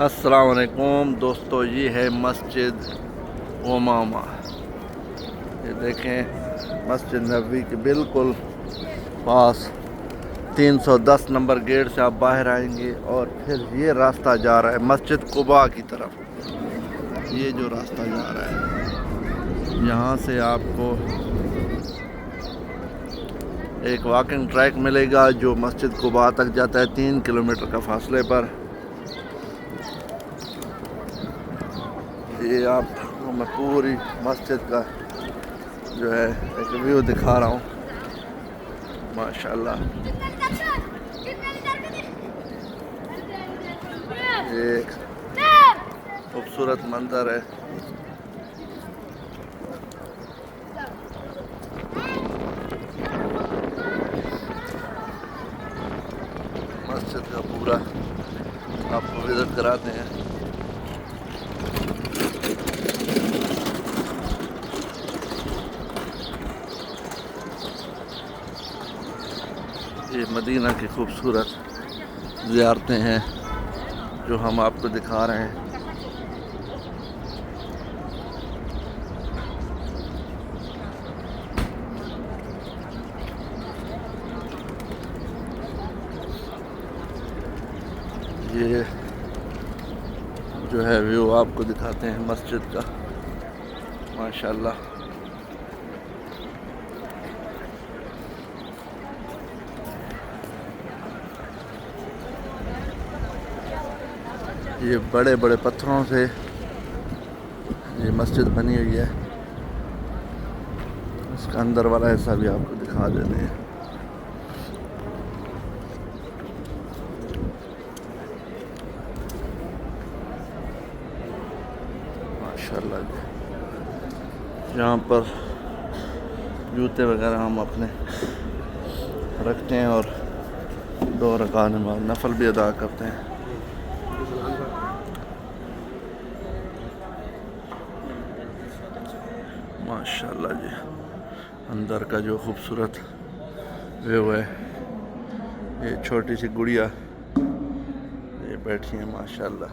अस्सलाम वालेकुम दोस्तों, ये है मस्जिद उमामा। ये देखें, मस्जिद नबवी के बिल्कुल पास 310 नंबर गेट से आप बाहर आएंगे और फिर ये रास्ता जा रहा है मस्जिद कुबा की तरफ। ये जो रास्ता जा रहा है, यहाँ से आपको एक वॉकिंग ट्रैक मिलेगा जो मस्जिद कुबा तक जाता है 3 किलोमीटर का फासले पर। ये आपको मैं पूरी मस्जिद का जो है एक व्यू दिखा रहा हूँ। माशाल्लाह, ये एक खूबसूरत मंजर है। मस्जिद का पूरा आपको विजिट कराते हैं। ये मदीना की खूबसूरत ज़ियारतें हैं जो हम आपको दिखा रहे हैं। ये जो है व्यू आपको दिखाते हैं मस्जिद का। माशाल्लाह, ये बड़े बड़े पत्थरों से ये मस्जिद बनी हुई है। इसका अंदर वाला हिस्सा भी आपको दिखा देते हैं। माशाल्लाह जी, यहाँ पर जूते वगैरह हम अपने रखते हैं और 2 रकात नमाज़ नफल भी अदा करते हैं। माशाल्लाह जी, अंदर का जो खूबसूरत व्यू है। ये छोटी सी गुड़िया ये बैठी है माशाल्लाह।